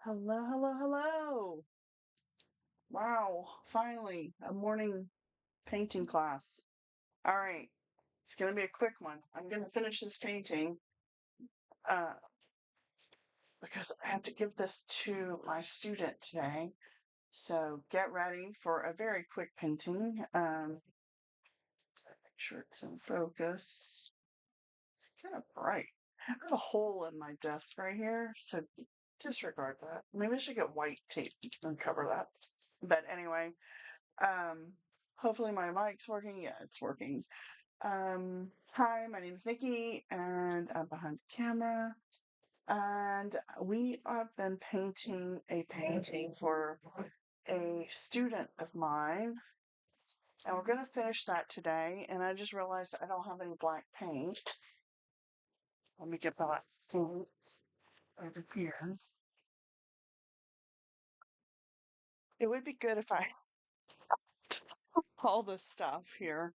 Hello, hello, hello. Wow, finally, a morning painting class. All right, it's going to be a quick one. I'm going to finish this painting uh, because I have to give this to my student today. So get ready for a very quick painting. Make sure it's in focus. It's kind of bright. I have a hole in my desk right here, so disregard that. Maybe I should get white tape and cover that. But anyway, Um, hopefully my mic's working. Yeah, it's working. Hi, my name is Nickie, and I'm behind the camera. And we have been painting a painting for a student of mine, and we're going to finish that today. And I just realized I don't have any black paint. Let me get that paint over here. It would be good if I all this stuff here.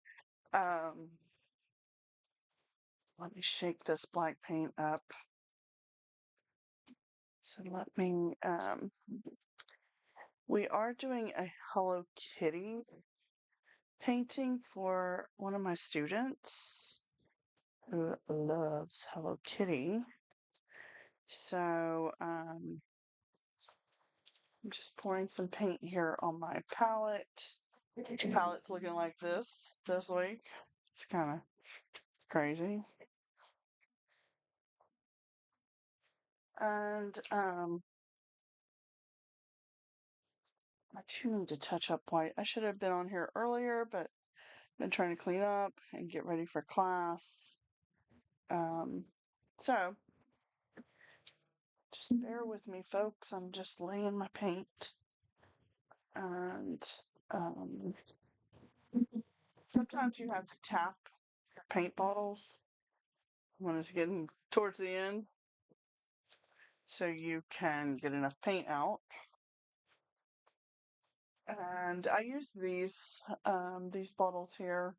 Um, Let me shake this black paint up. So we are doing a Hello Kitty painting for one of my students who loves Hello Kitty. So, I'm just pouring some paint here on my palette. The palette's looking like this week. It's kind of crazy. And, I do need to touch up white. I should have been on here earlier, but been trying to clean up and get ready for class. So just bear with me, folks. I'm just laying my paint. And um, sometimes you have to tap your paint bottles when it's getting towards the end so you can get enough paint out. And I use these bottles here.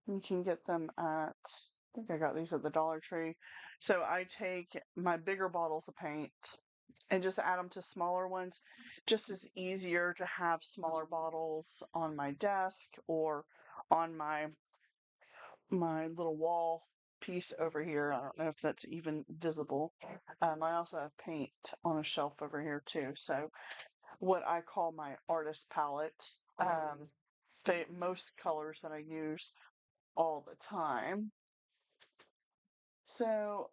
You can get them at, I think I got these at the Dollar Tree. So I take my bigger bottles of paint and just add them to smaller ones. Just as easier to have smaller bottles on my desk or on my little wall piece over here. I don't know if that's even visible. I also have paint on a shelf over here too. So what I call my artist palette. Most colors that I use all the time. So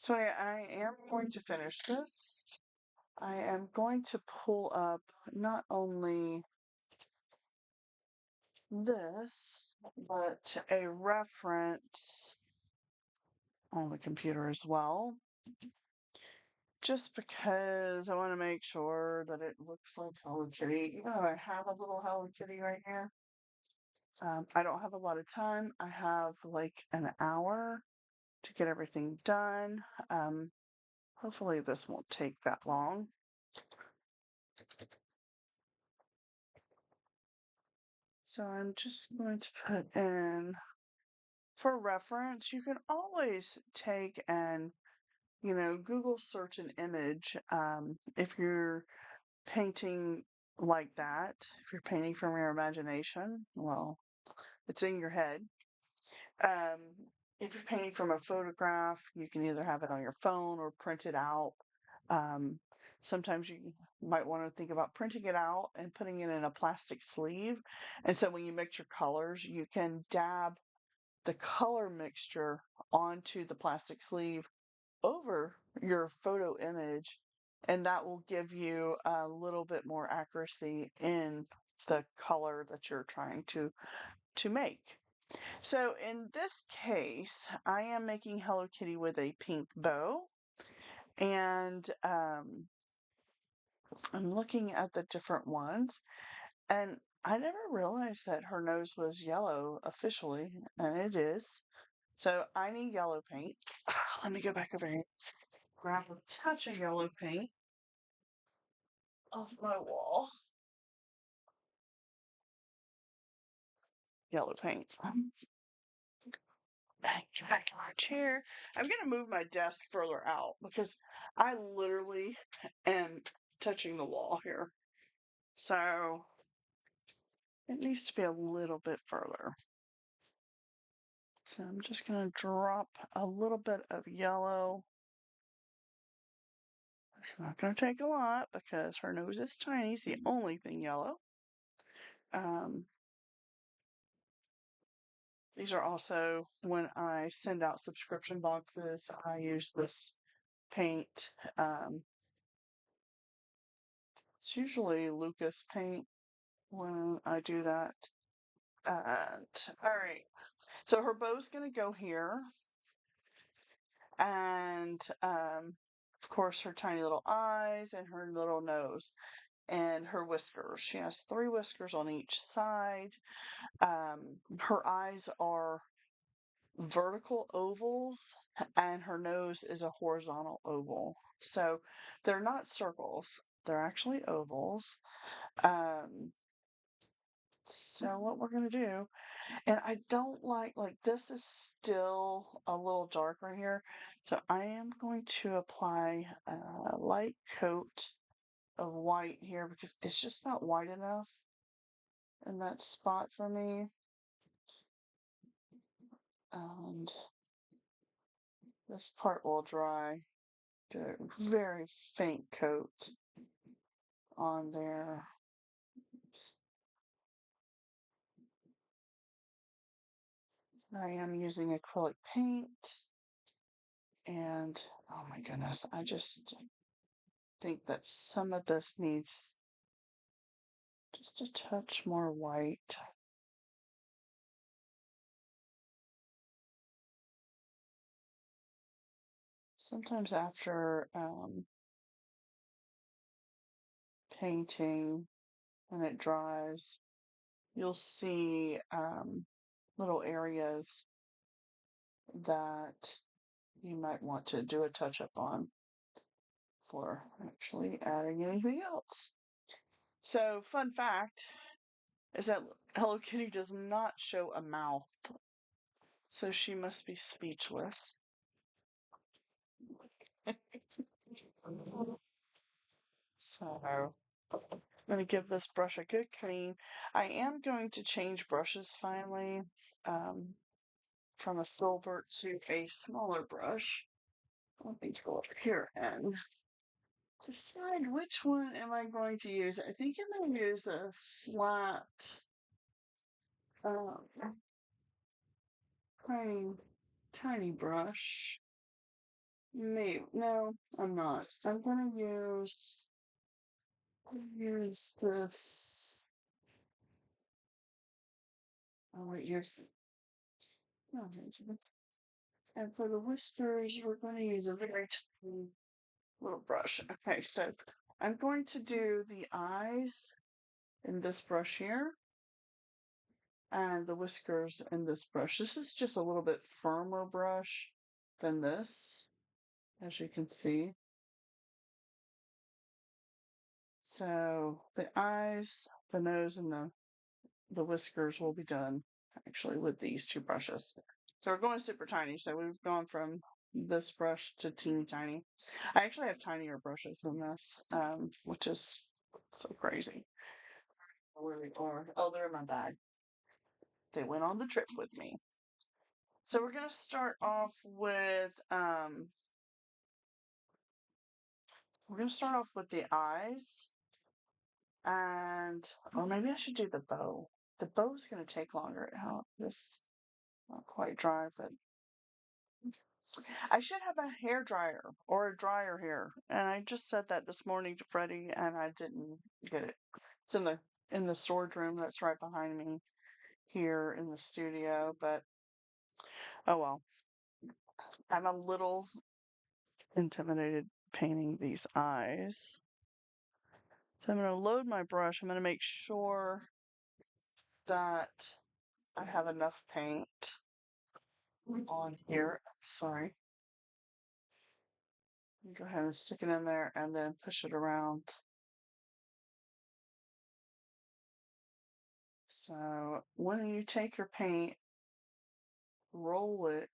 yeah, I am going to finish this. I am going to pull up not only this, but a reference on the computer as well, just because I want to make sure that it looks like Hello Kitty, even though I have a little Hello Kitty right here. I don't have a lot of time. I have like an hour to get everything done. Hopefully this won't take that long. So I'm just going to put in, for reference, you can always take and, Google search an image if you're painting like that. If you're painting from your imagination, well, it's in your head. Um, if you're painting from a photograph, you can either have it on your phone or print it out. Um, Sometimes you might want to think about printing it out and putting it in a plastic sleeve. And so when you mix your colors, you can dab the color mixture onto the plastic sleeve over your photo image, and that will give you a little bit more accuracy in the color that you're trying to make. So in this case, I am making Hello Kitty with a pink bow, and I'm looking at the different ones, and I never realized that her nose was yellow officially, and it is. So I need yellow paint. Let me go back over here, grab a touch of yellow paint off my wall. Yellow paint. get back in my chair. I'm going to move my desk further out because I literally am touching the wall here. So it needs to be a little bit further. So I'm just going to drop a little bit of yellow. It's not going to take a lot because her nose is tiny. It's the only thing yellow. These are also when I send out subscription boxes, I use this paint. It's usually Lucas paint when I do that. And all right, so her bow's gonna go here, and of course her tiny little eyes and her little nose and her whiskers. She has 3 whiskers on each side. Her eyes are vertical ovals and her nose is a horizontal oval. So they're not circles, they're actually ovals. So what we're going to do, and I don't like this is still a little dark right here. So I am going to apply a light coat of white here because it's just not white enough in that spot for me. And this part will dry. Do a very faint coat on there. I am using acrylic paint, and oh my goodness, I just think that some of this needs just a touch more white. Sometimes after painting, when it dries, you'll see little areas that you might want to do a touch up on for actually adding anything else. So, fun fact is that Hello Kitty does not show a mouth, so she must be speechless. So, I'm going to give this brush a good clean. I am going to change brushes finally from a filbert to a smaller brush. Let me go over here and decide which one am I going to use. I think I'm going to use a flat, um, tiny, tiny brush. Maybe, no, I'm not. I'm going to use this. Oh, wait, use. No, and for the whiskers, we're going to use a very tiny little brush. Okay, so I'm going to do the eyes in this brush here and the whiskers in this brush. This is just a little bit firmer brush than this, as you can see. So the eyes, the nose, and the whiskers will be done actually with these 2 brushes. So we're going super tiny. So we've gone from this brush to teeny tiny. I actually have tinier brushes than this, which is so crazy. Where we are. Oh, they're in my bag. They went on the trip with me. So we're gonna start off with the eyes, and or maybe I should do the bow. The bow's gonna take longer. How this not quite dry, but I should have a hair dryer or a dryer here. And I just said that this morning to Freddie, and I didn't get it. It's in the storage room that's right behind me here in the studio. But oh well, I'm a little intimidated painting these eyes. So I'm going to load my brush. I'm going to make sure that I have enough paint on here. Sorry. Go ahead and stick it in there and then push it around. So when you take your paint roll it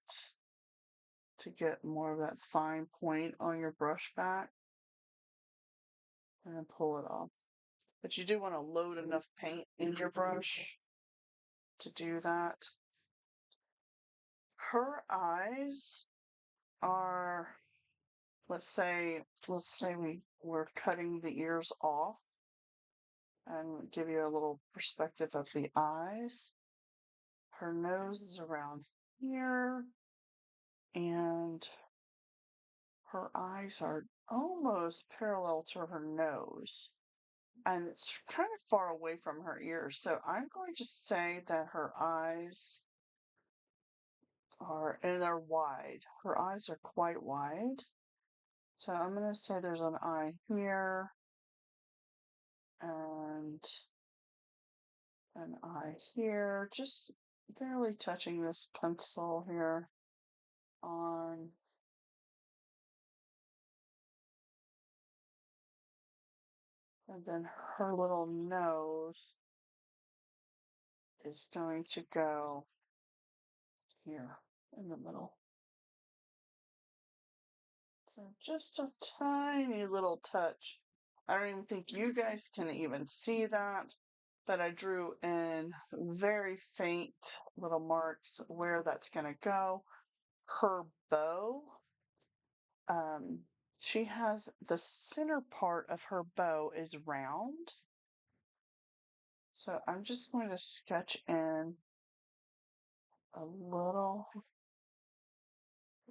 to get more of that fine point on your brush back and then pull it off. But you do want to load enough paint in your brush to do that. Her eyes are, let's say we're cutting the ears off and give you a little perspective of the eyes. Her nose is around here, and her eyes are almost parallel to her nose. And it's kind of far away from her ears. So I'm going to say that her eyes are, and they're wide. Her eyes are quite wide. So I'm going to say there's an eye here and an eye here. Just barely touching this pencil here on. And then her little nose is going to go here in the middle. So just a tiny little touch. I don't even think you guys can even see that, but I drew in very faint little marks where that's going to go. Her bow, she has the center part of her bow is round. So I'm just going to sketch in a little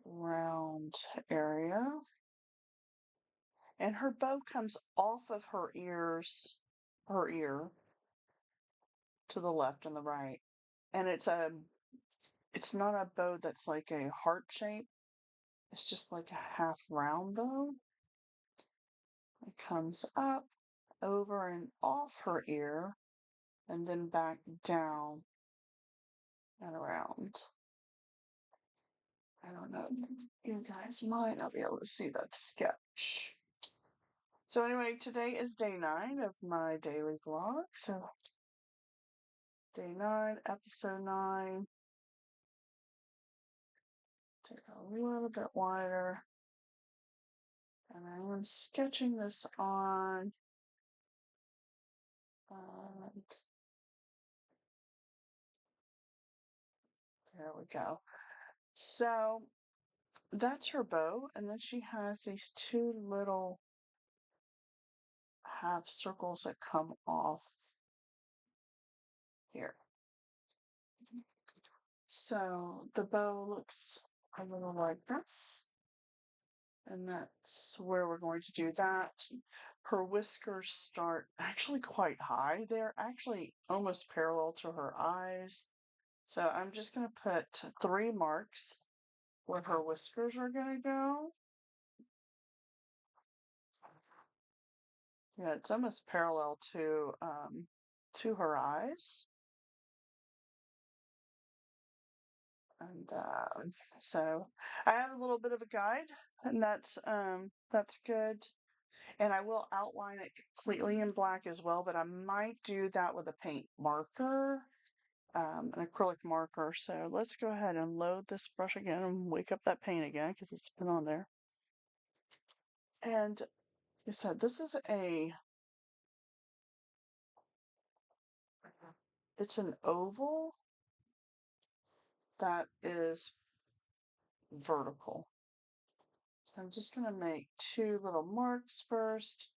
round area. And her bow comes off of her ears, her ear to the left and the right. And it's not a bow that's like a heart shape. It's just like a half round bow. It comes up, over and off her ear, and then back down and around. I don't know. You guys might not be able to see that sketch. So anyway, today is day 9 of my daily vlog. So day 9, episode 9. Take it a little bit wider. And I'm sketching this on. And there we go. So that's her bow. And then she has these 2 little half circles that come off here. So the bow looks a little like this. And that's where we're going to do that. Her whiskers start actually quite high. They're actually almost parallel to her eyes. So I'm just going to put 3 marks where her whiskers are going to go. Yeah, it's almost parallel to her eyes. And so I have a little bit of a guide, and that's good. And I will outline it completely in black as well, but I might do that with a paint marker, an acrylic marker. So let's go ahead and load this brush again and wake up that paint again because it's been on there. And like I said, this is it's an oval that is vertical. So I'm just going to make 2 little marks first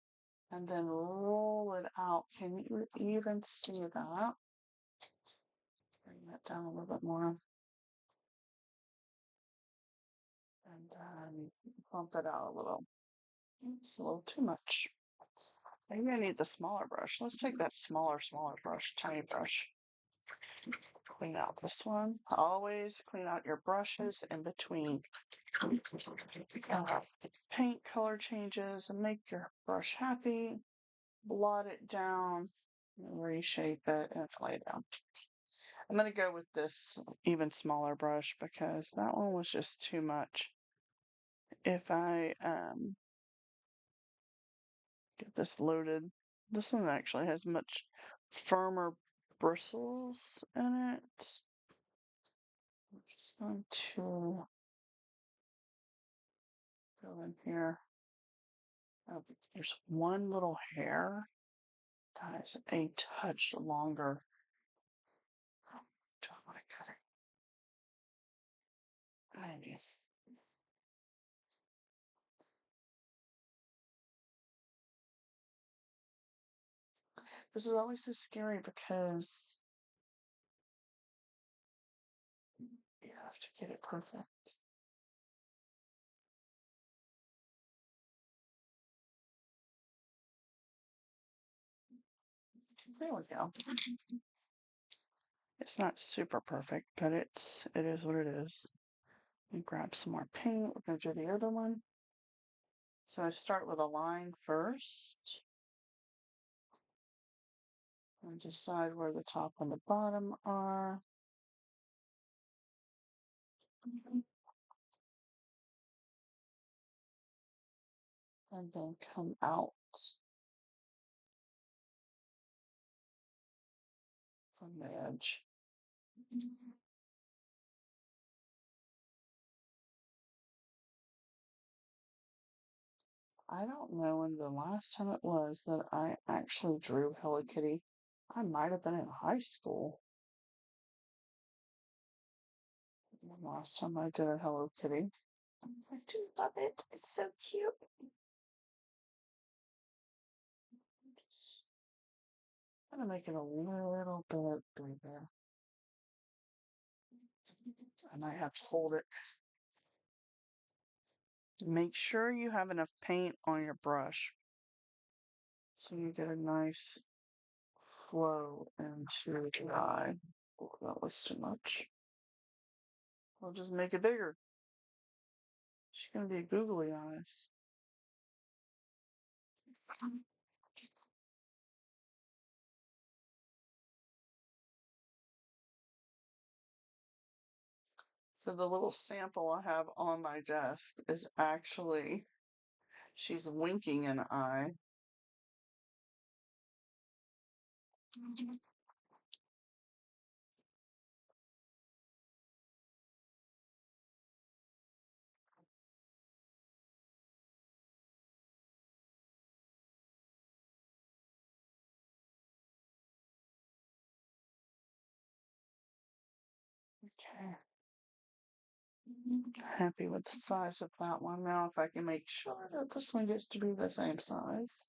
and then roll it out. Can you even see that? Bring that down a little bit more. And then bump it out a little. It's a little too much. Maybe I need the smaller brush. Let's take that smaller brush, tiny brush. Clean out this one. Always clean out your brushes in between paint color changes and make your brush happy. Blot it down, reshape it, and lay it down. I'm going to go with this even smaller brush because that one was just too much. If I get this loaded, this one actually has much firmer bristles in it. Just going to go in here. There's one little hair that is a touch longer. Do I want to cut it? Maybe. This is always so scary because you have to get it perfect. There we go. It's not super perfect, but it is what it is. And grab some more paint. We're gonna do the other one. So I start with a line first. And decide where the top and the bottom are. And then come out from the edge. I don't know when the last time it was that I actually drew Hello Kitty. I might have been in high school. The last time I did a Hello Kitty. I do love it. It's so cute. Just gonna make it a little bit bigger. I might have to hold it. Make sure you have enough paint on your brush so you get a nice flow into the eye. Oh, that was too much. I'll just make it bigger. She's gonna be googly eyes. So the little sample I have on my desk is actually, she's winking an eye. Okay. Happy with the size of that one. Now if I can make sure that this one gets to be the same size.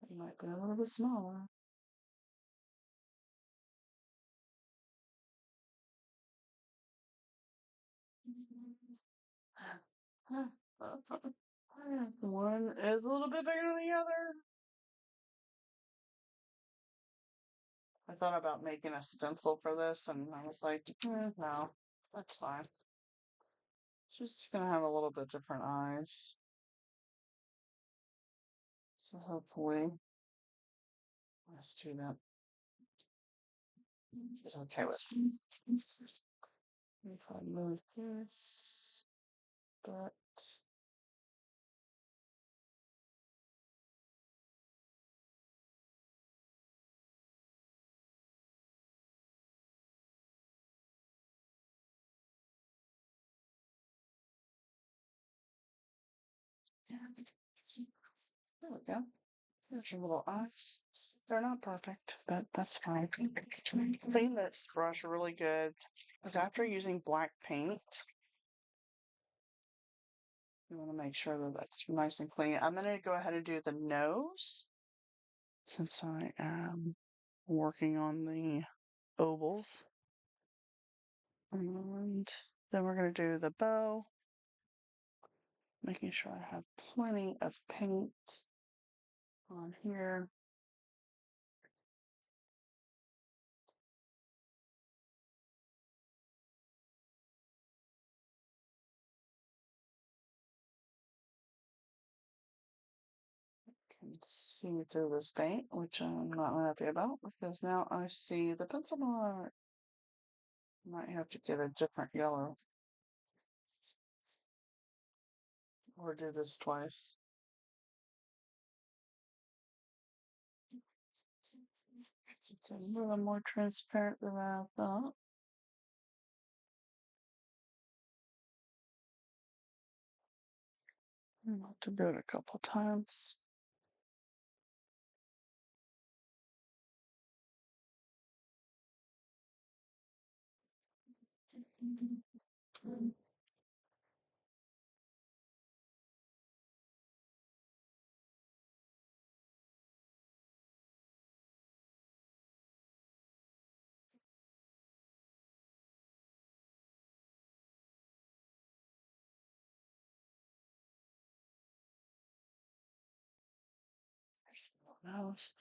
It might be a little bit smaller. One is a little bit bigger than the other. I thought about making a stencil for this, and I was like, no, that's fine. Just gonna have a little bit different eyes. So hopefully my student is okay with it. If I move this, but there we go. There's your little eyes. They're not perfect, but that's fine. Clean this brush really good because after using black paint, you want to make sure that that's nice and clean. I'm going to go ahead and do the nose since I am working on the ovals. And then we're going to do the bow, making sure I have plenty of paint on here. Can see through this paint, which I'm not happy about because now I see the pencil mark. Might have to get a different yellow. or do this twice. It's a little more transparent than I thought. I'm about to do it a couple times. There's the nose.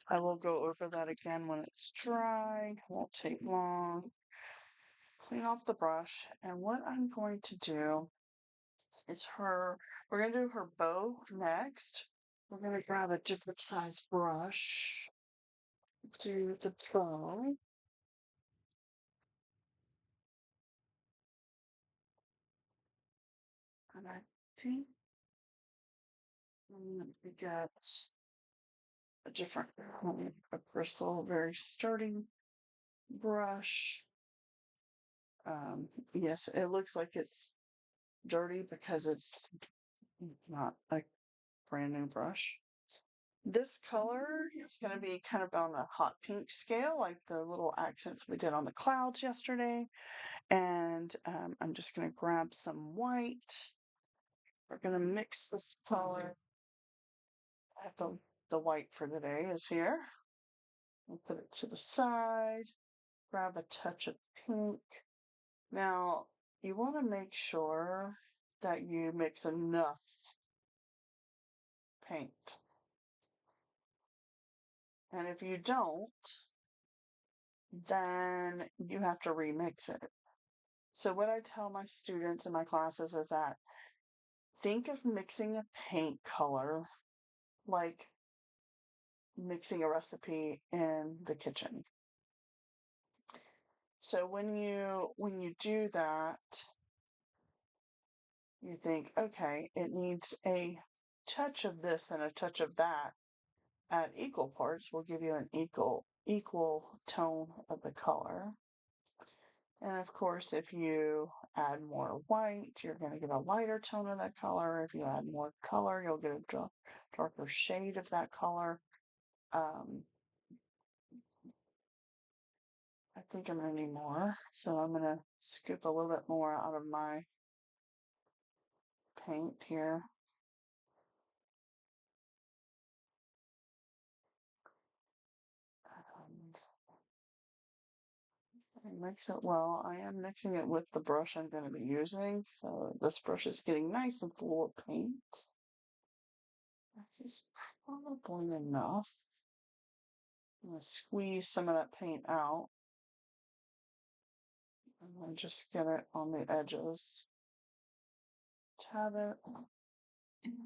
I will go over that again when it's dry. Won't take long. Clean off the brush. And what I'm going to do is we're going to do her bow next. We're going to grab a different size brush. Do the bow. And I think we got a different a bristle, very sturdy brush. Yes, it looks like it's dirty because it's not a brand new brush. This color is going to be kind of on a hot pink scale, like the little accents we did on the clouds yesterday. And I'm just going to grab some white. We're going to mix this color. I have the white for today is here. I'll put it to the side. Grab a touch of pink. Now, you want to make sure that you mix enough paint. And if you don't, then you have to remix it. So what I tell my students in my classes is that think of mixing a paint color like mixing a recipe in the kitchen. So when you do that, you think, okay, it needs a touch of this and a touch of that at equal parts will give you an equal tone of the color. And of course, if you add more white, you're going to get a lighter tone of that color. If you add more color, you'll get a darker shade of that color. I think I'm going to need more, so I'm going to scoop a little bit more out of my paint here. And mix it well. I am mixing it with the brush I'm going to be using, so this brush is getting nice and full of paint. This is probably enough. I'm going to squeeze some of that paint out and then just get it on the edges. Tab it.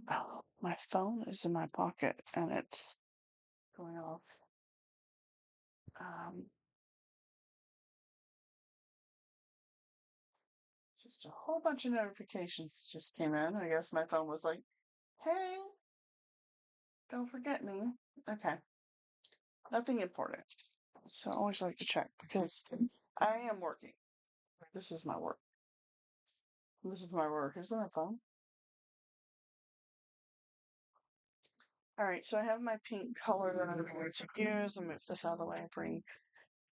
Oh, my phone is in my pocket and it's going off. Just a whole bunch of notifications just came in. I guess my phone was like, hey, don't forget me. Okay. Nothing important. So I always like to check because I am working. This is my work. This is my work. Isn't that fun? All right, so I have my pink color that I'm going to use. I'll move this out of the way and bring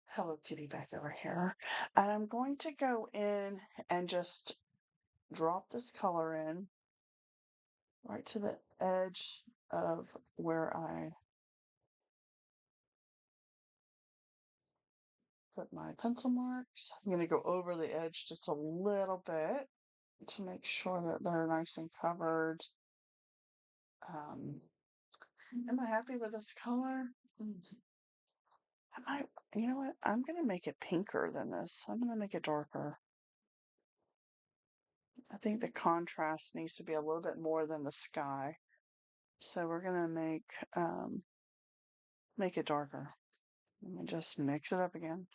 Hello Kitty back over here. And I'm going to go in and just drop this color in right to the edge of where I put my pencil marks. I'm going to go over the edge just a little bit to make sure that they're nice and covered. Um, am I happy with this color? You know what? I'm going to make it pinker than this. I'm going to make it darker. I think the contrast needs to be a little bit more than the sky. So we're going to make it darker. Let me just mix it up again.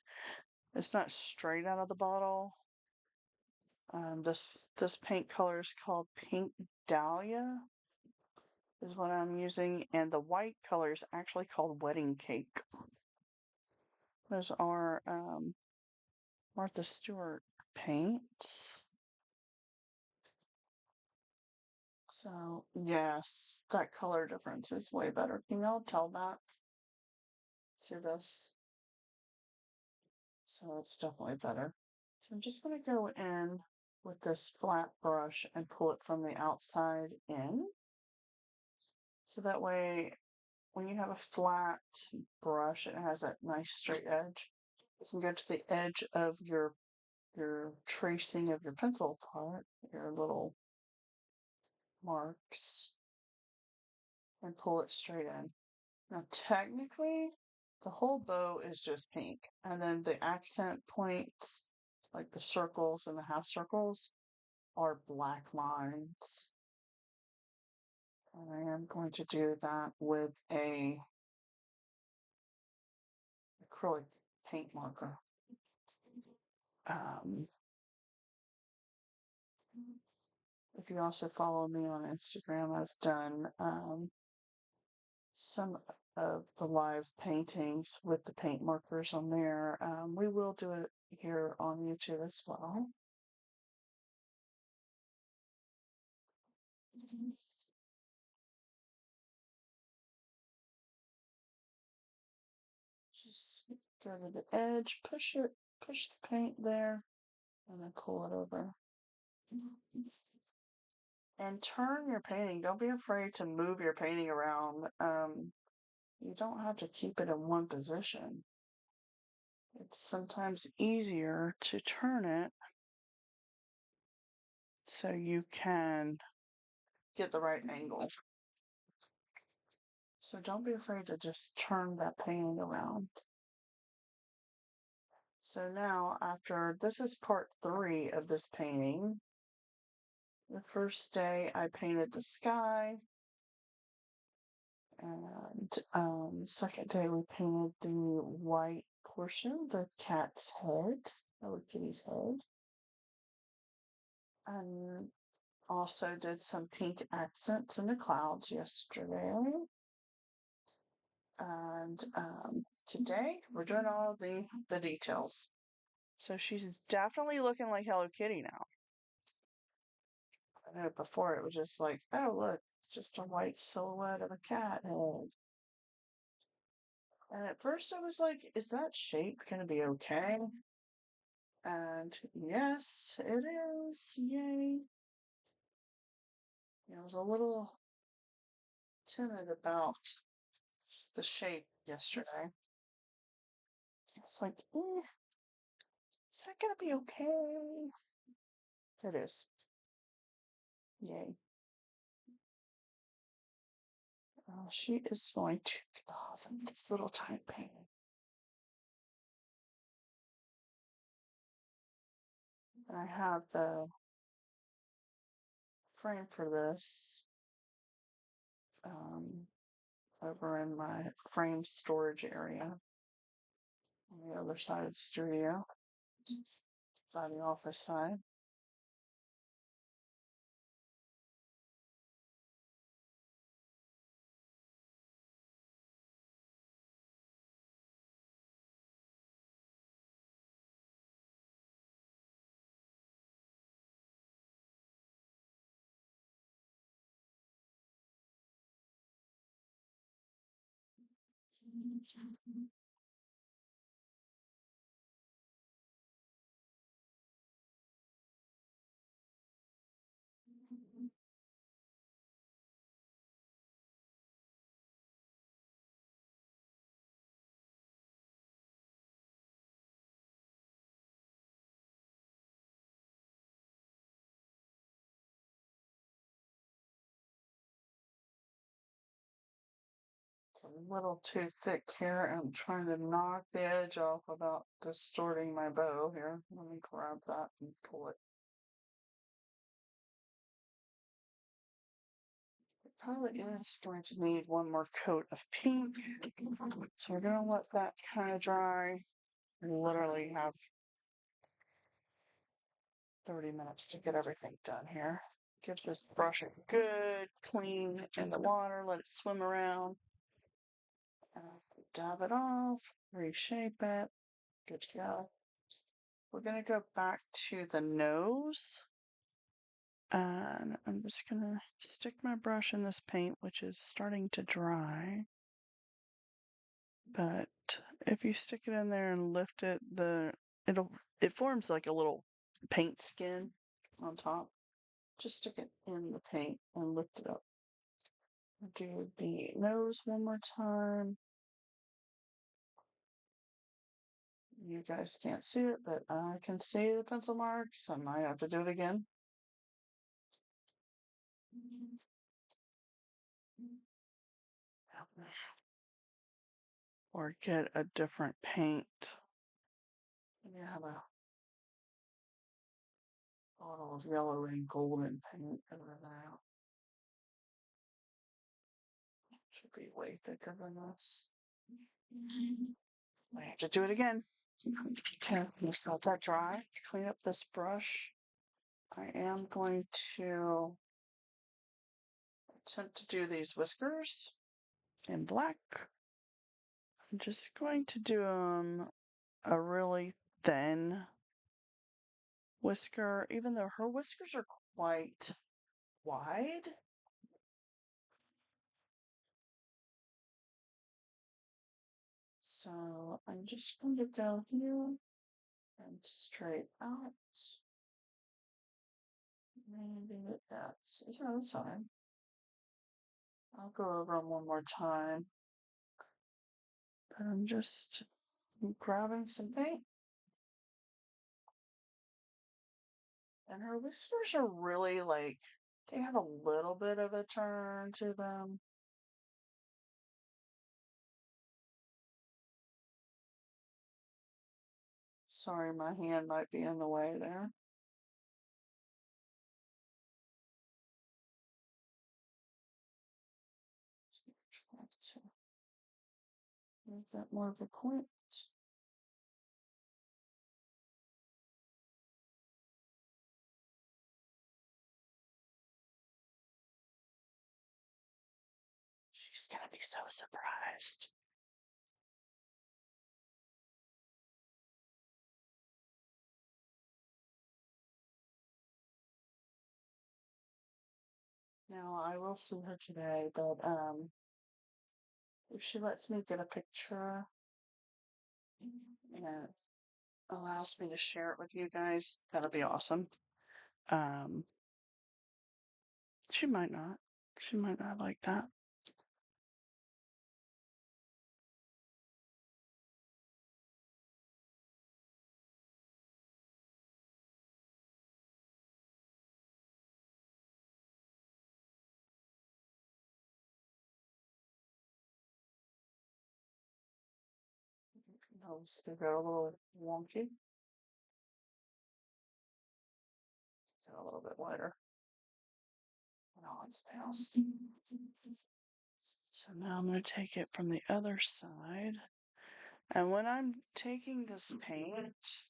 It's not straight out of the bottle. This paint color is called Pink Dahlia is what I'm using, and the white color is actually called Wedding Cake. Those are Martha Stewart paints. So, yes, that color difference is way better. Can y'all tell that? See this? So it's definitely better. So I'm just going to go in with this flat brush and pull it from the outside in. So that way, when you have a flat brush, it has that nice straight edge. You can go to the edge of your tracing of your pencil part, your little marks, and pull it straight in. Now, technically, the whole bow is just pink, and then the accent points, like the circles and the half circles, are black lines. And I am going to do that with a acrylic paint marker. If you also follow me on Instagram, I've done some of the live paintings with the paint markers on there. We will do it here on YouTube as well. Just go to the edge, push the paint there, and then pull it over. And turn your painting. Don't be afraid to move your painting around. You don't have to keep it in one position. It's sometimes easier to turn it so you can get the right angle. So don't be afraid to just turn that painting around. So now after, this is part 3 of this painting. The first day I painted the sky, and second day we painted the white portion, the cat's head, Hello Kitty's head, and also did some pink accents in the clouds yesterday. And today we're doing all the details. So she's definitely looking like Hello Kitty now. I know before it was just like, oh look, it's just a white silhouette of a cat head. And at first I was like, is that shape gonna be okay? And yes, it is. Yay. I was a little timid about the shape yesterday. I was like, is that gonna be okay? It is. Yay. She is going to get off of this little tiny painting. And I have the frame for this over in my frame storage area on the other side of the studio by the office side. It's a little too thick here. I'm trying to knock the edge off without distorting my bow here. Let me grab that and pull it. It probably is going to need one more coat of pink. So we're going to let that kind of dry. We literally have 30 minutes to get everything done here. Give this brush a good clean in the water, let it swim around. Dab it off, reshape it. Good to go. We're going to go back to the nose. And I'm just going to stick my brush in this paint, which is starting to dry. But if you stick it in there and lift it, it forms like a little paint skin on top. Just stick it in the paint and lift it up. Do the nose one more time. You guys can't see it, but I can see the pencil marks. I might have to do it again. Or get a different paint. Maybe have a bottle of yellow and golden paint over there. Should be way thicker than this. I have to do it again. Okay, just let that dry. Clean up this brush. I am going to attempt to do these whiskers in black. I'm just going to do a really thin whisker, even though her whiskers are quite wide. So I'm just going to go here and straight out. Maybe with that. Yeah, that's fine. I'll go over them one more time. But I'm just grabbing some paint. And her whiskers are really like, they have a little bit of a turn to them. Sorry, my hand might be in the way there. To make that more of a point. She's gonna be so surprised. Now I will see her today, but if she lets me get a picture and allows me to share it with you guys, that'll be awesome. Um, she might not. She might not like that. Nose can go a little wonky. Go a little bit lighter. No, it's fails. So now I'm going to take it from the other side. And when I'm taking this paint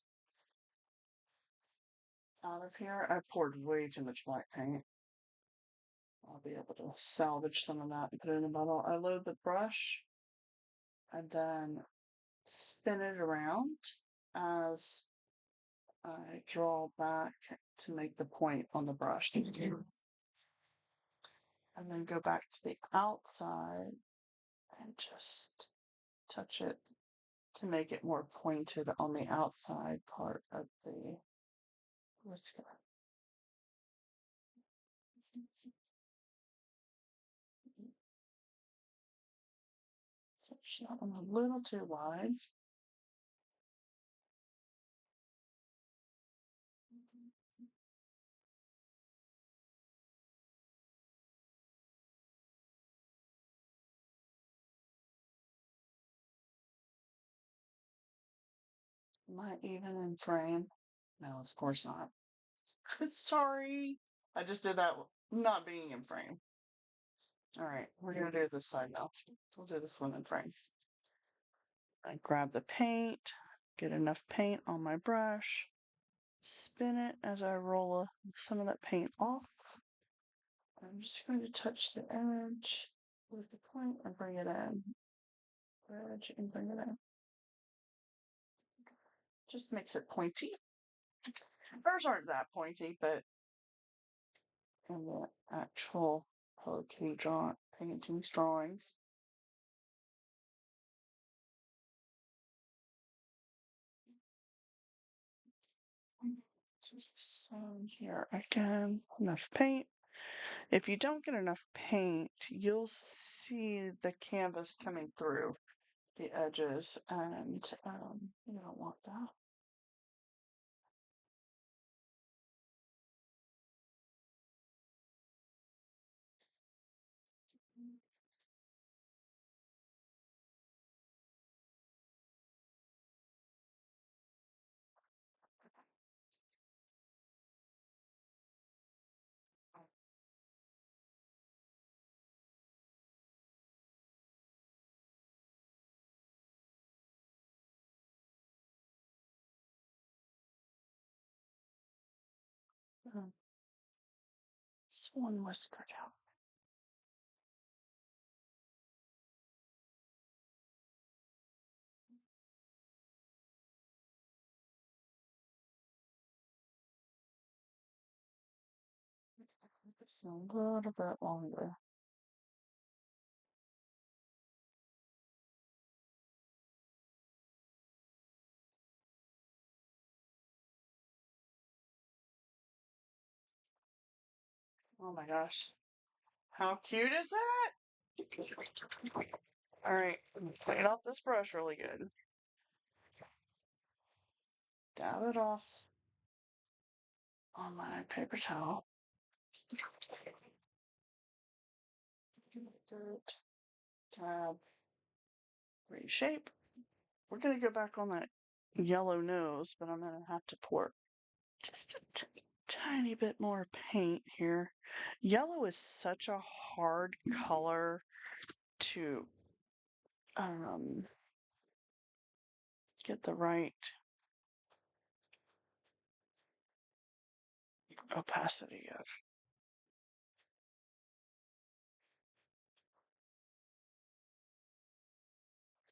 out of here, I poured way too much black paint. I'll be able to salvage some of that and put it in the bottle. I load the brush and then spin it around as I draw back to make the point on the brush. And then go back to the outside and just touch it to make it more pointed on the outside part of the whisker. Touch that one a little too wide. Am I even in frame? No, of course not. Sorry. I just did that not being in frame. All right, we're going to do this side now. We'll do this one in frame. I grab the paint, get enough paint on my brush, spin it as I roll some of that paint off. I'm just going to touch the edge with the point and bring it in. Edge and bring it in. Just makes it pointy. Hers aren't that pointy, but in the actual Hello Kitty paintings drawings. So here again, enough paint. If you don't get enough paint, you'll see the canvas coming through the edges, and you don't want that. This one whisker down. This a little bit longer. Oh my gosh. How cute is that? Alright, clean off this brush really good. Dab it off on my paper towel. Dirt. Dab. Reshape. We're gonna go back on that yellow nose, but I'm gonna have to pour just a tiny bit more paint here. Yellow is such a hard color to get the right opacity of.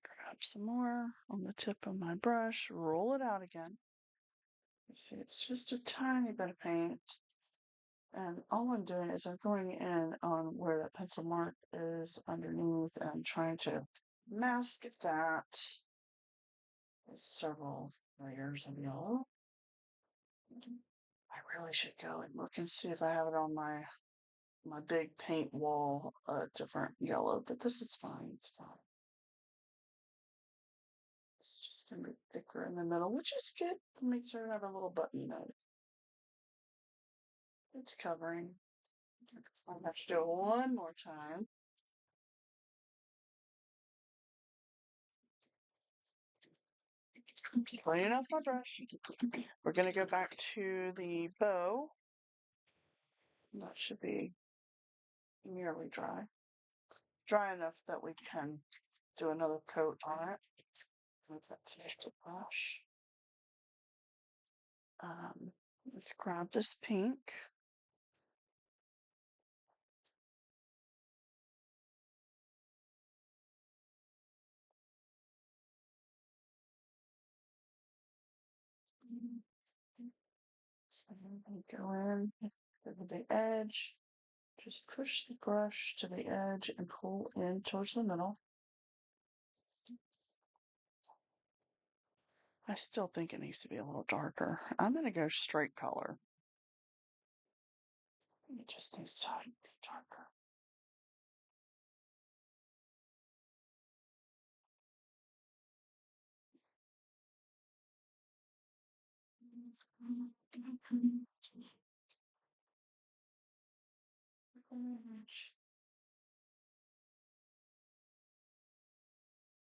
Grab some more on the tip of my brush, roll it out again. You see, it's just a tiny bit of paint. And all I'm doing is I'm going in on where that pencil mark is underneath and I'm trying to mask that with several layers of yellow. I really should go and look and see if I have it on my big paint wall, different yellow, but this is fine, it's fine. It's just gonna be thicker in the middle, which is good to make sure I have a little button note. It's covering. I'll have to do it one more time. Clean off my brush. We're gonna go back to the bow. That should be nearly dry. Dry enough that we can do another coat on it. Move that to the brush. Let's grab this pink. So I'm going to go in over the edge. Just push the brush to the edge and pull in towards the middle. I still think it needs to be a little darker. I'm going to go straight color. It just needs to be darker.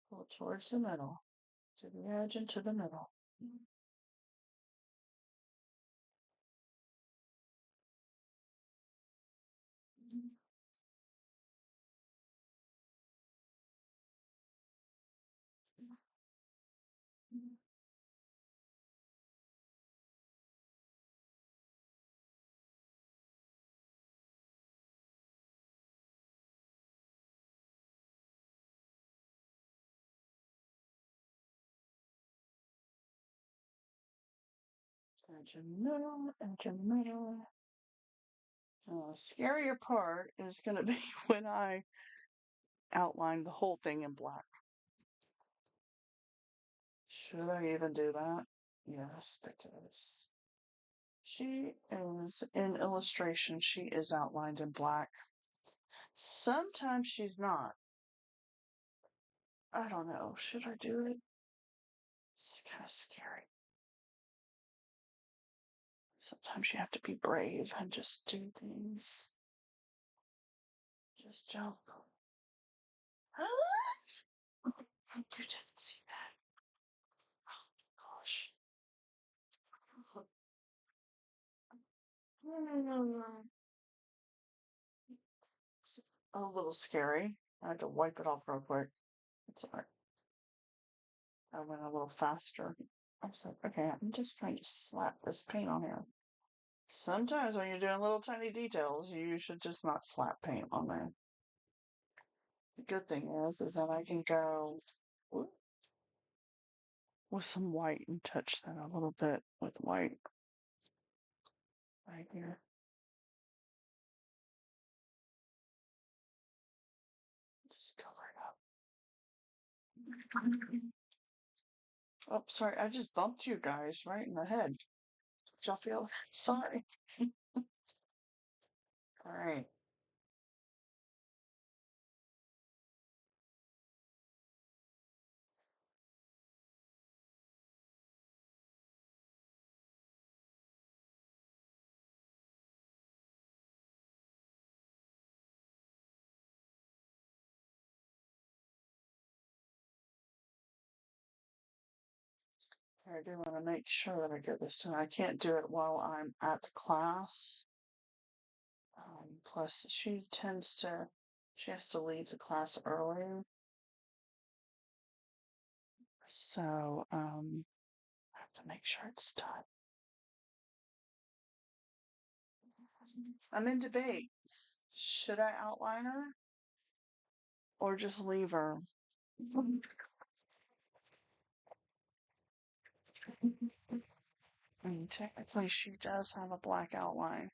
Pull towards the middle, to the edge and to the middle. Edge of middle, edge of middle. The scarier part is going to be when I outline the whole thing in black. Should I even do that? Yes, because she is in illustration, she is outlined in black. Sometimes she's not. I don't know. Should I do it? It's kind of scary. Sometimes you have to be brave and just do things. Just jump. You didn't see that. Oh, gosh. It's a little scary. I had to wipe it off real quick. It's alright. I went a little faster. I was like, okay, I'm just trying to slap this paint on here. Sometimes when you're doing little tiny details, you should just not slap paint on there. The good thing is that I can go with some white and touch that a little bit with white right here. Just color it up. Oh, sorry, I just bumped you guys right in the head. Did y'all feel? Sorry. All right. I do want to make sure that I get this done. I can't do it while I'm at the class. Plus, she has to leave the class early. So, I have to make sure it's done. I'm in debate. Should I outline her or just leave her? I mean, technically, she does have a black outline.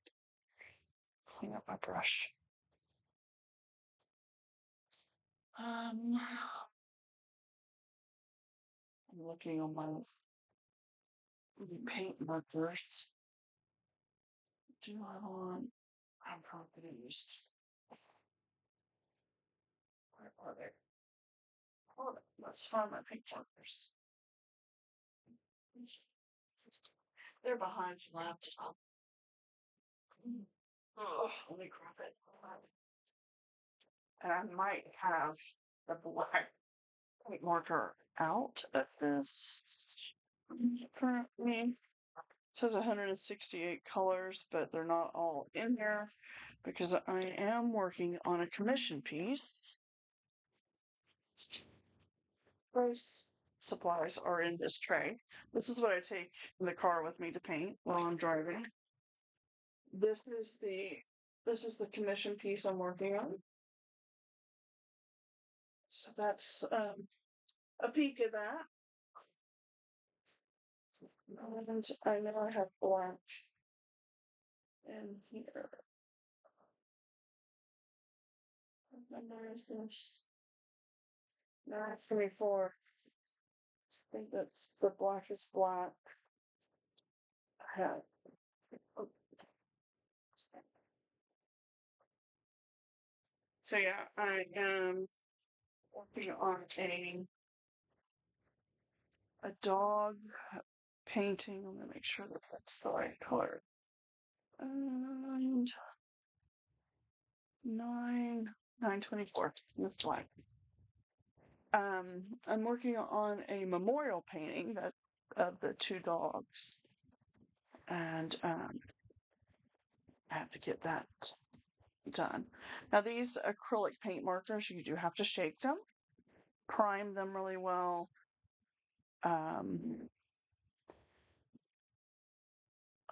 Clean up my brush. I'm looking on my paint markers. Do I want? I'm probably going to use. Where are they? Oh, let's find my paint markers. They're behind the laptop. Ugh, let me grab it. And I might have the black paint marker out of this currently. It says 168 colors, but they're not all in there because I am working on a commission piece. Those supplies are in this tray. This is what I take in the car with me to paint while I'm driving. This is the commission piece I'm working on. So that's a peek at that. And I know I have black in here. What number is this? 924. I think that's the black is black. Yeah. So yeah, I am working on a dog painting. I'm gonna make sure that that's the right color. And 924. That's black. I'm working on a memorial painting that of the two dogs, and I have to get that done. Now these acrylic paint markers, you do have to shake them, prime them really well. I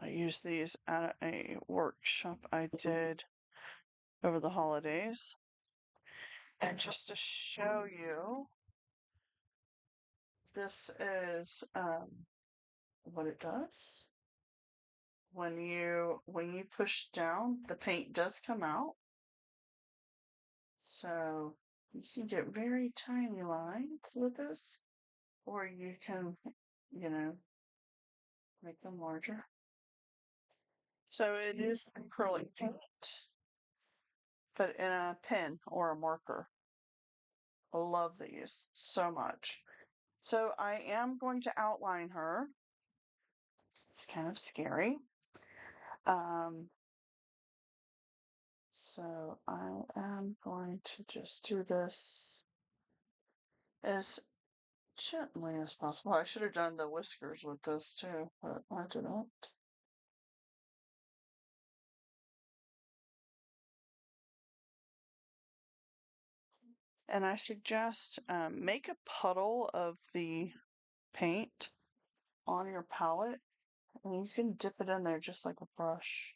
used these at a workshop I did over the holidays. And just to show you, this is what it does. when you push down, the paint does come out. So you can get very tiny lines with this, or you can, you know, make them larger. So it is acrylic paint, but in a pen or a marker. I love these so much. So I am going to outline her. It's kind of scary. Um, so I am going to just do this as gently as possible. I should have done the whiskers with this too, but I didn't. And I suggest make a puddle of the paint on your palette, and you can dip it in there just like a brush.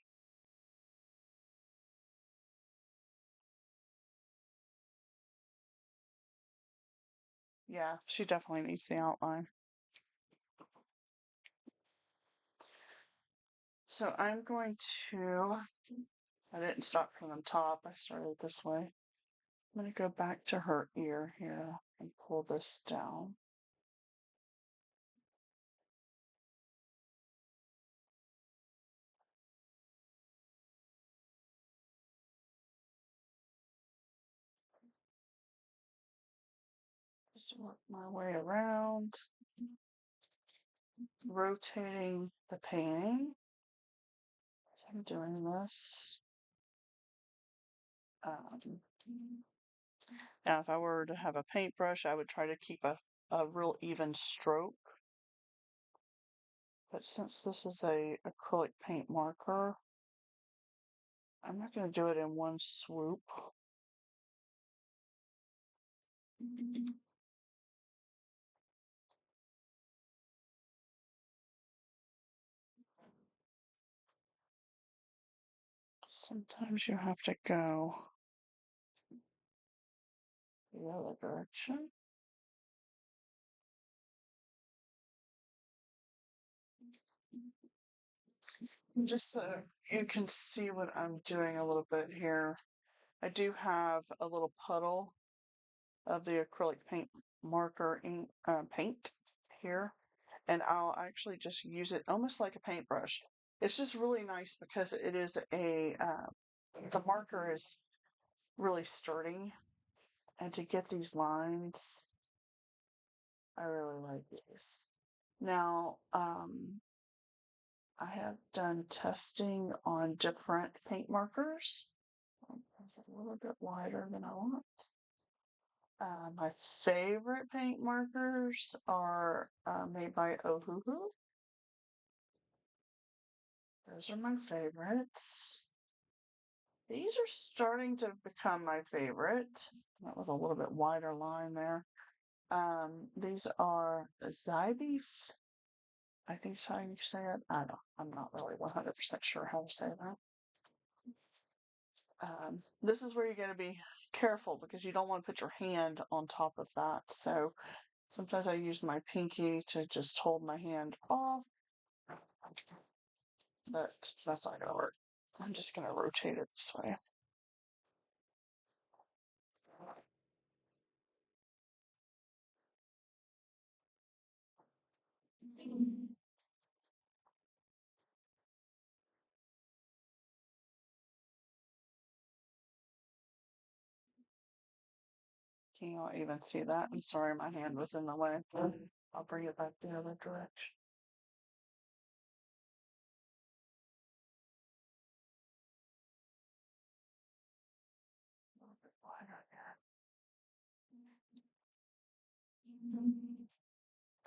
Yeah, she definitely needs the outline. So I'm going to, I didn't start from the top, I started this way. I'm going to go back to her ear here and pull this down. Just work my way around, rotating the painting as I'm doing this. Um, Now, if I were to have a paintbrush, I would try to keep a real even stroke. But since this is a acrylic paint marker, I'm not going to do it in one swoop. Sometimes you have to go the other direction. Just so you can see what I'm doing a little bit here. I do have a little puddle of the acrylic paint marker ink paint here, and I'll actually just use it almost like a paintbrush. It's just really nice because it is the marker is really sturdy, and to get these lines, I really like these. Now, I have done testing on different paint markers. It's a little bit wider than I want. My favorite paint markers are made by Ohuhu. Those are my favorites. These are starting to become my favorite. That was a little bit wider line there. These are Zybeef. I think that's how you say it. I'm not really 100% sure how to say that. This is where you're going to be careful because you don't want to put your hand on top of that. So sometimes I use my pinky to just hold my hand off, but that's not going to work. I'm just going to rotate it this way. Can you all even see that? I'm sorry, my hand was in the way. I'll bring it back the other direction. A little bit wider there.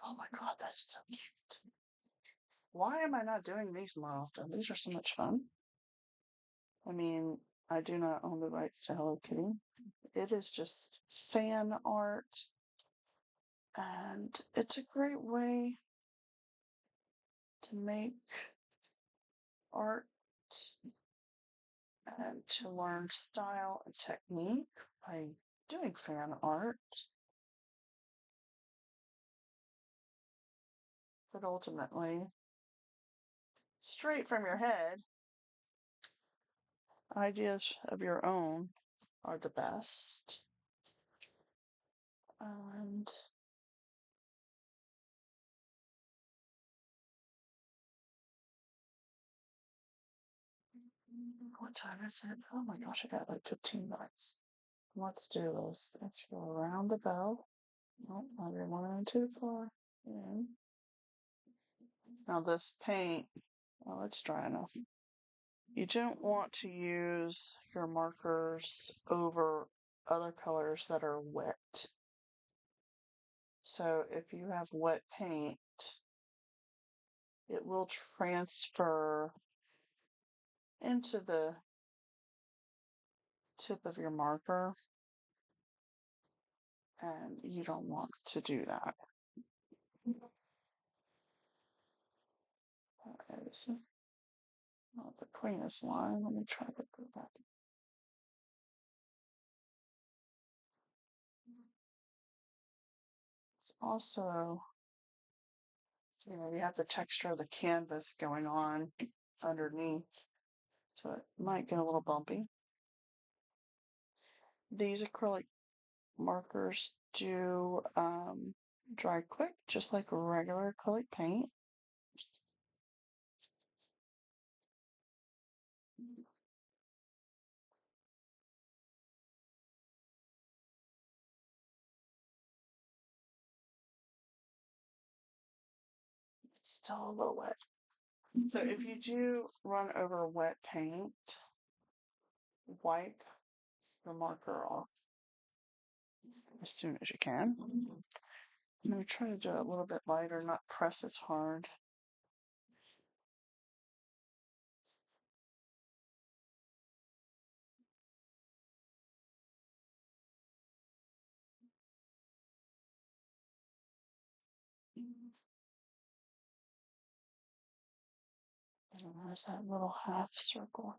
Oh my god, that's so cute. Why am I not doing these more often? These are so much fun. I mean, I do not own the rights to Hello Kitty. It is just fan art, and it's a great way to make art and to learn style and technique by doing fan art. But ultimately, straight from your head. Ideas of your own are the best. And what time is it? Oh my gosh, I got like 15 minutes. Let's do this. Let's go around the bell. Nope, not everyone too far. In. Now this paint, oh, it's dry enough. You don't want to use your markers over other colors that are wet. So if you have wet paint, it will transfer into the tip of your marker, and you don't want to do that. That is not the cleanest line. Let me try to go back. It's also, you have the texture of the canvas going on underneath, so it might get a little bumpy. These acrylic markers do dry quick, just like regular acrylic paint. It's still a little wet. So if you do run over wet paint, wipe your marker off as soon as you can. I'm going to try to do it a little bit lighter, not press as hard. And there's that little half circle.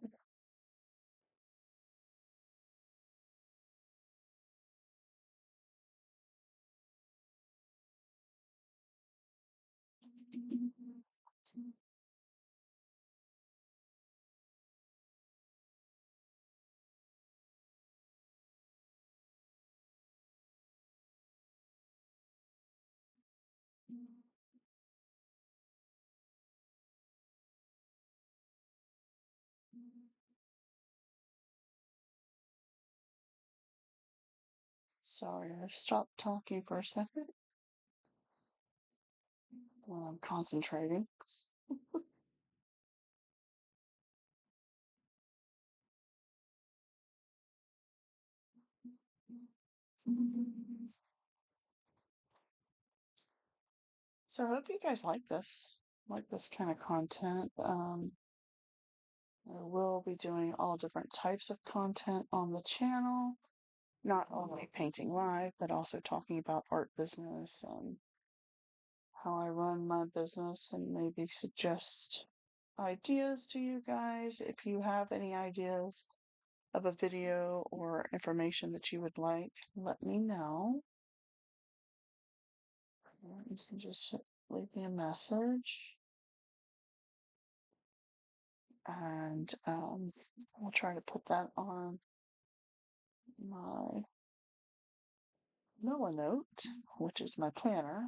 Sorry, I stopped talking for a second while I'm concentrating. So I hope you guys like this kind of content. I will be doing all different types of content on the channel, not only painting live, but also talking about art business and how I run my business, and maybe suggest ideas to you guys. If you have any ideas of a video or information that you would like, let me know. You can just leave me a message, and I'll try to put that on my Milanote, which is my planner.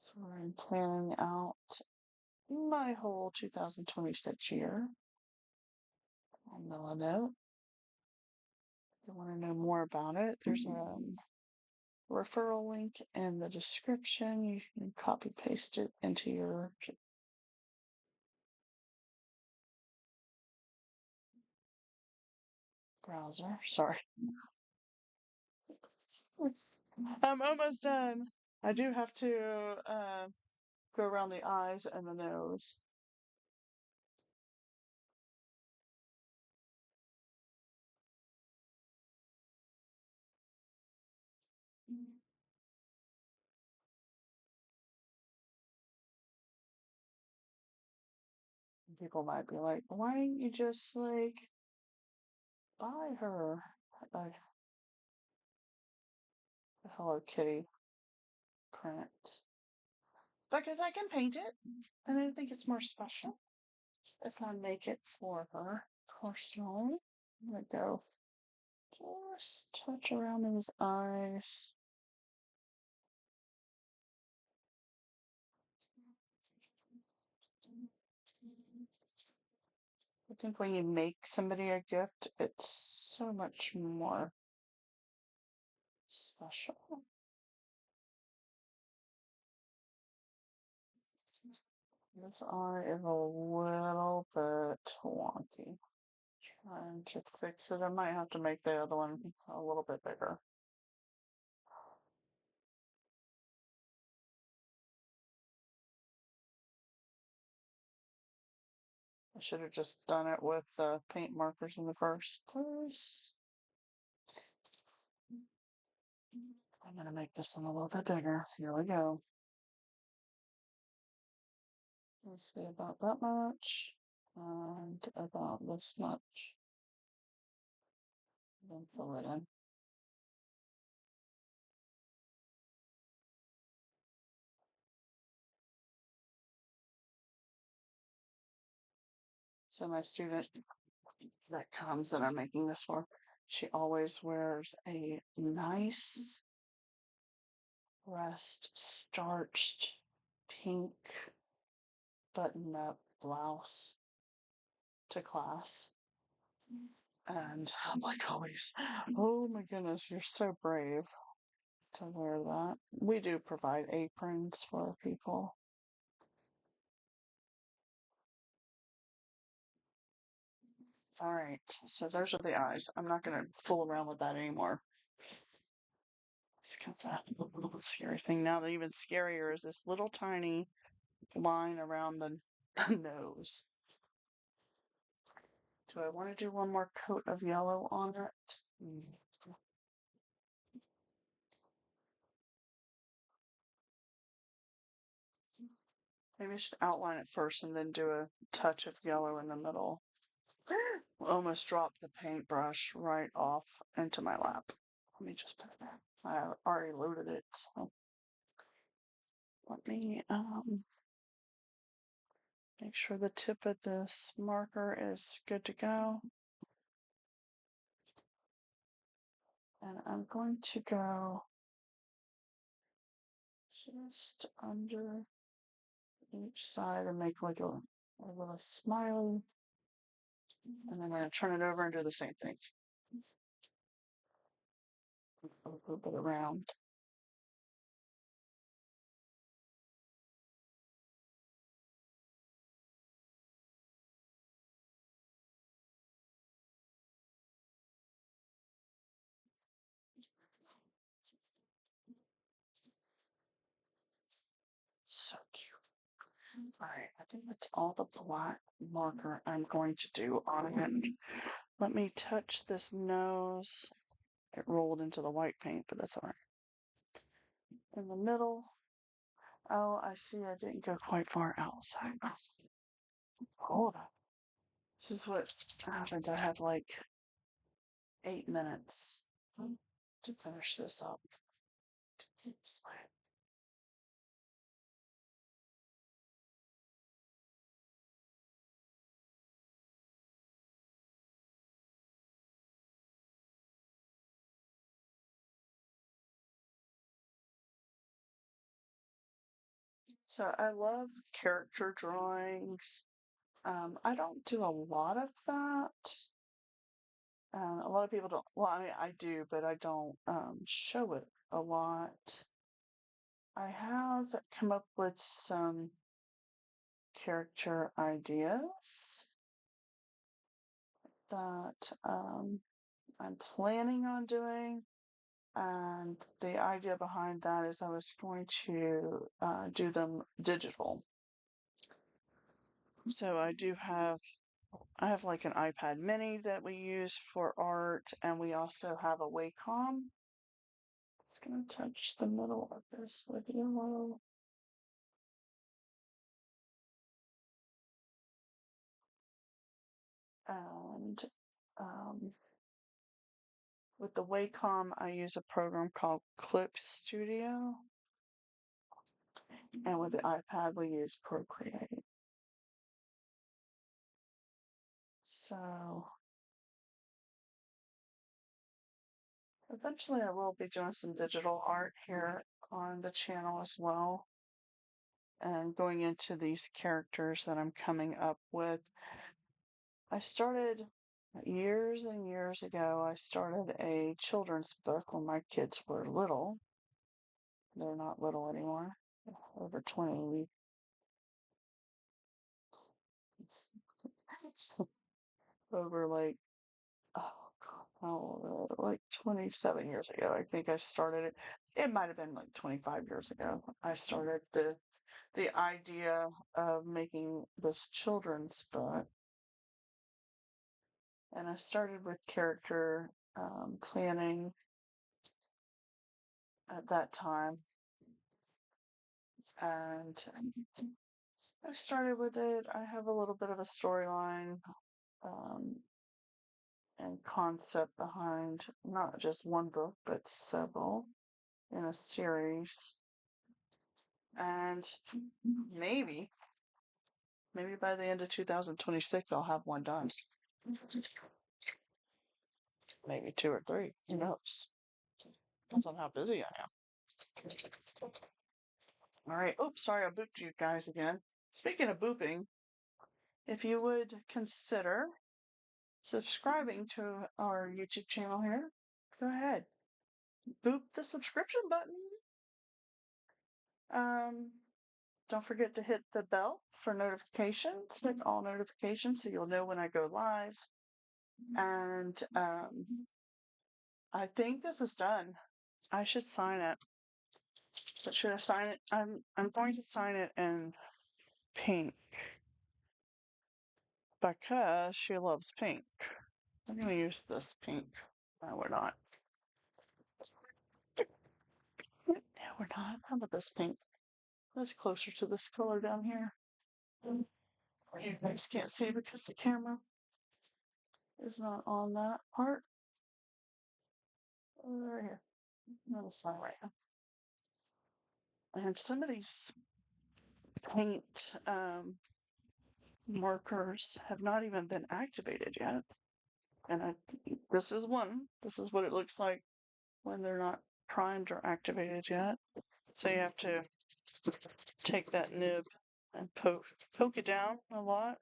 So I'm planning out my whole 2026 year on Milanote. If you want to know more about it, there's a referral link in the description. You can copy paste it into your browser. Sorry. I'm almost done. I do have to go around the eyes and the nose. People might be like, why didn't you just like buy her a Hello Kitty print? because I can paint it, and I think it's more special if I make it for her personally. I'm gonna go just touch around those eyes. I think when you make somebody a gift, it's so much more special. This eye is a little bit wonky. Trying to fix it. I might have to make the other one a little bit bigger. I should have just done it with paint markers in the first place. I'm going to make this one a little bit bigger. Here we go. Let's be about that much and about this much. Then fill it in. So my student that comes that I'm making this for, she always wears a nice pressed starched pink button-up blouse to class. And I'm like always, oh my goodness, you're so brave to wear that. We do provide aprons for people. All right, so those are the eyes. I'm not going to fool around with that anymore. It's kind of a scary thing. Now, the even scarier is this little tiny line around the nose. Do I want to do one more coat of yellow on it? Maybe I should outline it first and then do a touch of yellow in the middle. Almost dropped the paintbrush right off into my lap. Let me just put it there. I already loaded it, so let me make sure the tip of this marker is good to go. And I'm going to go just under each side and make like a little smiley. And then I'm going to turn it over and do the same thing. A little bit around. So cute. Alright, I think that's all the black marker I'm going to do on it. Let me touch this nose. It rolled into the white paint, but that's alright. In the middle. Oh, I see I didn't go quite far outside. Hold on. This is what happens. I have like 8 minutes to finish this up. So I love character drawings. I don't do a lot of that. A lot of people don't. Well, I do, but I don't show it a lot. I have come up with some character ideas that I'm planning on doing. And the idea behind that is I was going to do them digital. So I have like an iPad mini that we use for art, and we also have a Wacom. Just gonna touch the middle of this with yellow. And with the Wacom, I use a program called Clip Studio. And with the iPad, we use Procreate. So eventually I will be doing some digital art here on the channel as well. And going into these characters that I'm coming up with. I started years and years ago, I started a children's book when my kids were little. They're not little anymore, over 20, over like, oh God, how old are they? Like 27 years ago. I think I started it. It might have been like 25 years ago. I started the idea of making this children's book. And I started with character planning at that time. And I started with it. I have a little bit of a storyline um, and concept behind not just one book, but several in a series. And maybe, maybe by the end of 2026, I'll have one done. Maybe two or three. Who knows? Depends on how busy I am. All right. Oops, sorry, I booped you guys again. Speaking of booping, if you would consider subscribing to our YouTube channel here, go ahead. Boop the subscription button. Um, don't forget to hit the bell for notifications, hit all notifications so you'll know when I go live. And I think this is done. I should sign it. But should I sign it? I'm going to sign it in pink because she loves pink. I'm gonna use this pink. No, we're not. No, we're not. How about this pink? That's closer to this color down here. You guys can't see because the camera is not on that part. Right here. No, it's not right now. And some of these paint markers have not even been activated yet. And this is one. This is what it looks like when they're not primed or activated yet. So you have to take that nib and poke it down a lot.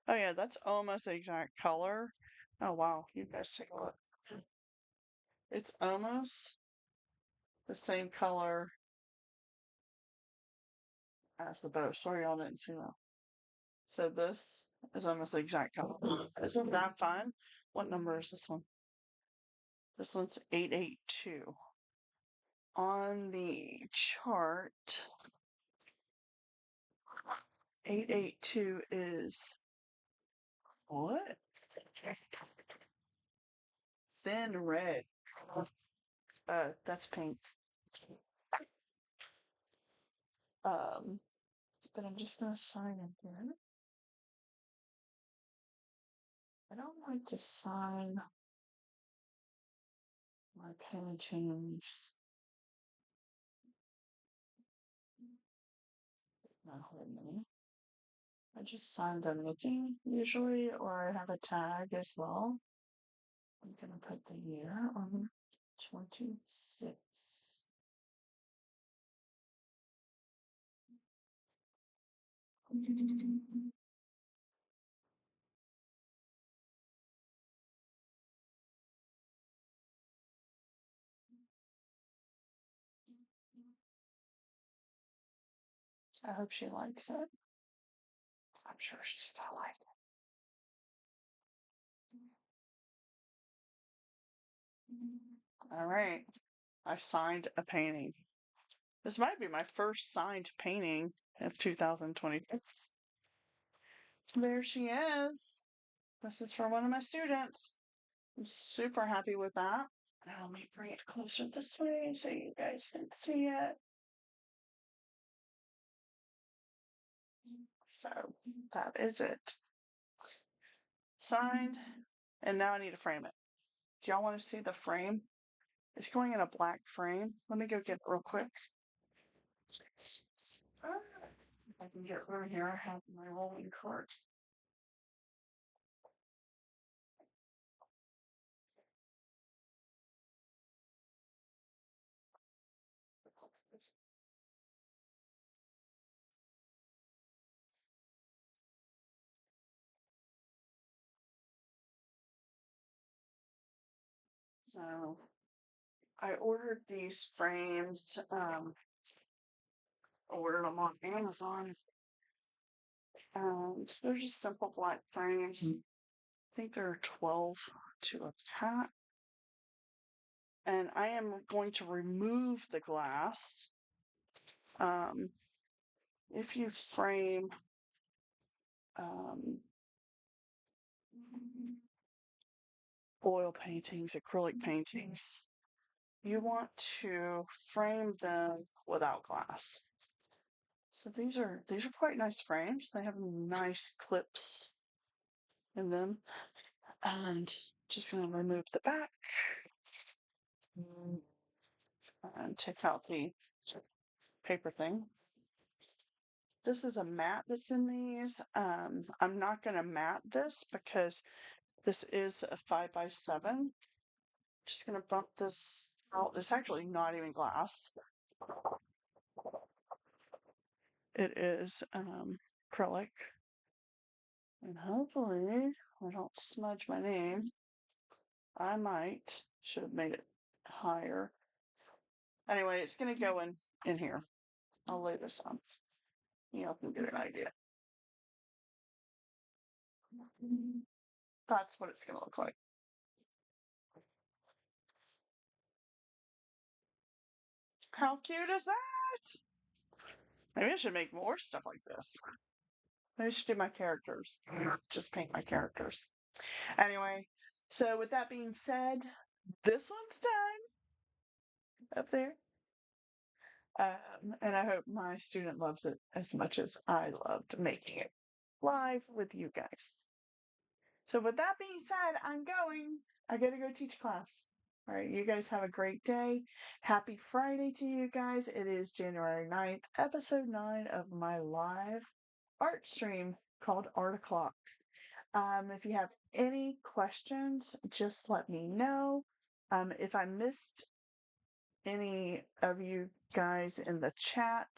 Oh yeah, that's almost the exact color. Oh wow, you guys take a look. It's almost the same color as the bow. Sorry y'all didn't see that. So this is almost the exact color. Isn't that fun? What number is this one? This one's 882. On the chart, 882 is what? Thin red. That's pink. Um, but I'm just gonna sign in here. I don't like to sign my paintings. Not holding. I just sign them looking usually, or I have a tag as well. I'm gonna put the year on 26. I hope she likes it. I'm sure she's gonna like it. All right. I signed a painting. This might be my first signed painting of 2026. There she is. This is for one of my students. I'm super happy with that. Now let me bring it closer this way so you guys can see it. So that is it. Signed. And now I need to frame it. Do y'all want to see the frame? It's going in a black frame. Let me go get it real quick. I can get room here. I have my rolling cart. So I ordered these frames. Ordered them on Amazon. They're just simple black frames. I think there are 12 to a pack. And I am going to remove the glass. Um, if you frame oil paintings, acrylic paintings, you want to frame them without glass. So these are quite nice frames. They have nice clips in them. And just going to remove the back and take out the paper thing. This is a mat that's in these. I'm not going to mat this because this is a 5x7. Just going to bump this out. It's actually not even glass. It is acrylic. And hopefully I don't smudge my name. I might. Should have made it higher. Anyway, it's going to go in here. I'll lay this on. You can get an idea. That's what it's going to look like. How cute is that? Maybe I should make more stuff like this. Maybe I should do my characters. Just paint my characters. Anyway, so with that being said, this one's done up there. And I hope my student loves it as much as I loved making it live with you guys. So with that being said, I gotta go teach class. All right, you guys have a great day. Happy Friday to you guys. It is January 9th, episode 9 of my live art stream called Art O'Clock. If you have any questions, just let me know. If I missed any of you guys in the chat,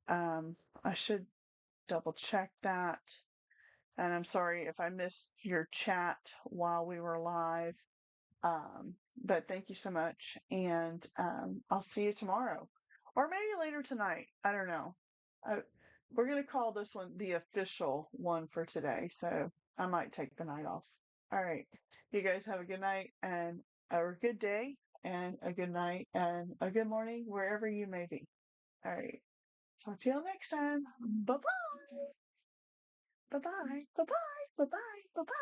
I should double check that. And I'm sorry if I missed your chat while we were live. But thank you so much. And I'll see you tomorrow. Or maybe later tonight. I don't know. We're going to call this one the official one for today. So I might take the night off. All right. You guys have a good night and or a good day and a good night and a good morning wherever you may be. All right. Talk to you all next time. Bye bye. Bye bye. Bye bye. Bye bye. Bye bye.